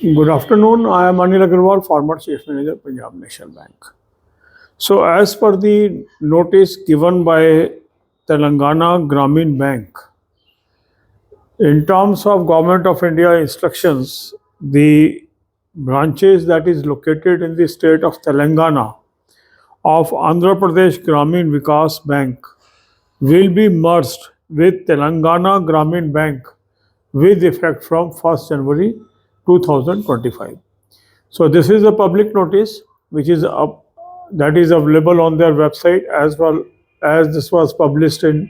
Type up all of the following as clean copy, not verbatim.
Good afternoon. I am Anil Agarwal, former Chief Manager, Punjab National Bank. So, as per the notice given by Telangana Grameen Bank, in terms of Government of India instructions, the branches that is located in the state of Telangana of Andhra Pradesh Grameen Vikas Bank will be merged with Telangana Grameen Bank with effect from 1st January 2025. So this is a public notice which is up, that is available on their website, as well as this was published in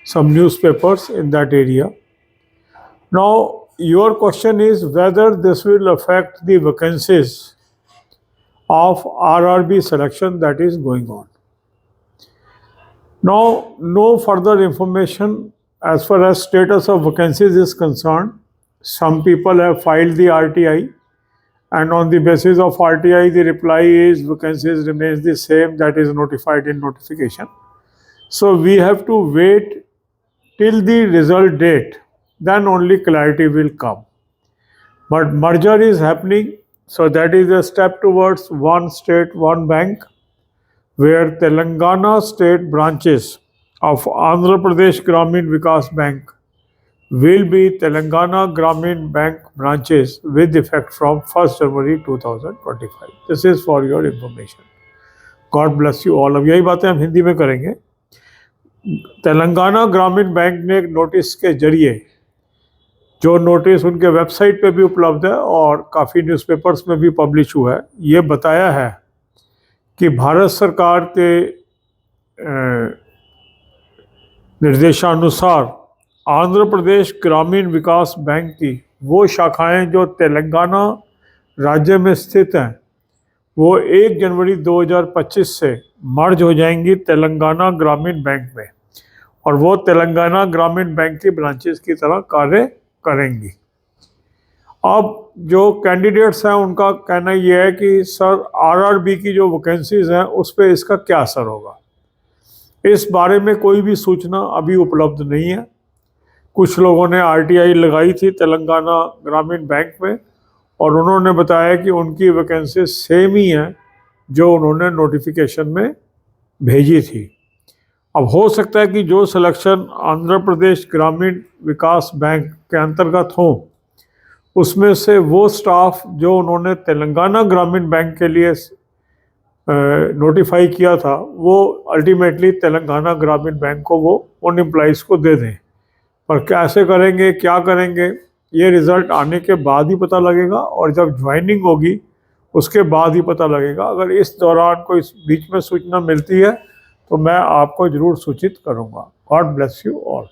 some newspapers in that area. Now your question is whether this will affect the vacancies of RRB selection that is going on. Now no further information as far as status of vacancies is concerned. Some people have filed the RTI, and on the basis of RTI, the reply is vacancies remains the same that is notified in notification. So we have to wait till the result date, then only clarity will come. But merger is happening, so that is a step towards one state, one bank, where Telangana state branches of Andhra Pradesh Grameen Vikas Bank will be Telangana Grameen Bank branches with effect from 1st January 2025. This is for your information. God bless you all. अब यही बातें हम हिंदी में करेंगे. तेलंगाना ग्रामीण bank ने एक notice के जरिए, जो नोटिस उनके वेबसाइट पे भी उपलब्ध है और काफ़ी न्यूज़पेपर्स में भी पब्लिश हुआ है, ये बताया है कि भारत सरकार के निर्देशानुसार आंध्र प्रदेश ग्रामीण विकास बैंक की वो शाखाएं जो तेलंगाना राज्य में स्थित हैं, वो 1 जनवरी 2025 से मर्ज हो जाएंगी तेलंगाना ग्रामीण बैंक में, और वो तेलंगाना ग्रामीण बैंक की ब्रांचेस की तरह कार्य करेंगी. अब जो कैंडिडेट्स हैं उनका कहना ये है कि सर आरआरबी की जो वैकेंसीज हैं उस पर इसका क्या असर होगा. इस बारे में कोई भी सूचना अभी उपलब्ध नहीं है. कुछ लोगों ने आरटीआई लगाई थी तेलंगाना ग्रामीण बैंक में, और उन्होंने बताया कि उनकी वैकेंसी सेम ही हैं जो उन्होंने नोटिफिकेशन में भेजी थी. अब हो सकता है कि जो सिलेक्शन आंध्र प्रदेश ग्रामीण विकास बैंक के अंतर्गत हो, उसमें से वो स्टाफ जो उन्होंने तेलंगाना ग्रामीण बैंक के लिए नोटिफाई किया था, वो अल्टीमेटली तेलंगाना ग्रामीण बैंक को वो उन एम्प्लॉइज़ को दे दें. पर कैसे करेंगे, क्या करेंगे, ये रिज़ल्ट आने के बाद ही पता लगेगा, और जब ज्वाइनिंग होगी उसके बाद ही पता लगेगा. अगर इस दौरान कोई बीच में सूचना मिलती है तो मैं आपको ज़रूर सूचित करूँगा. God bless you all.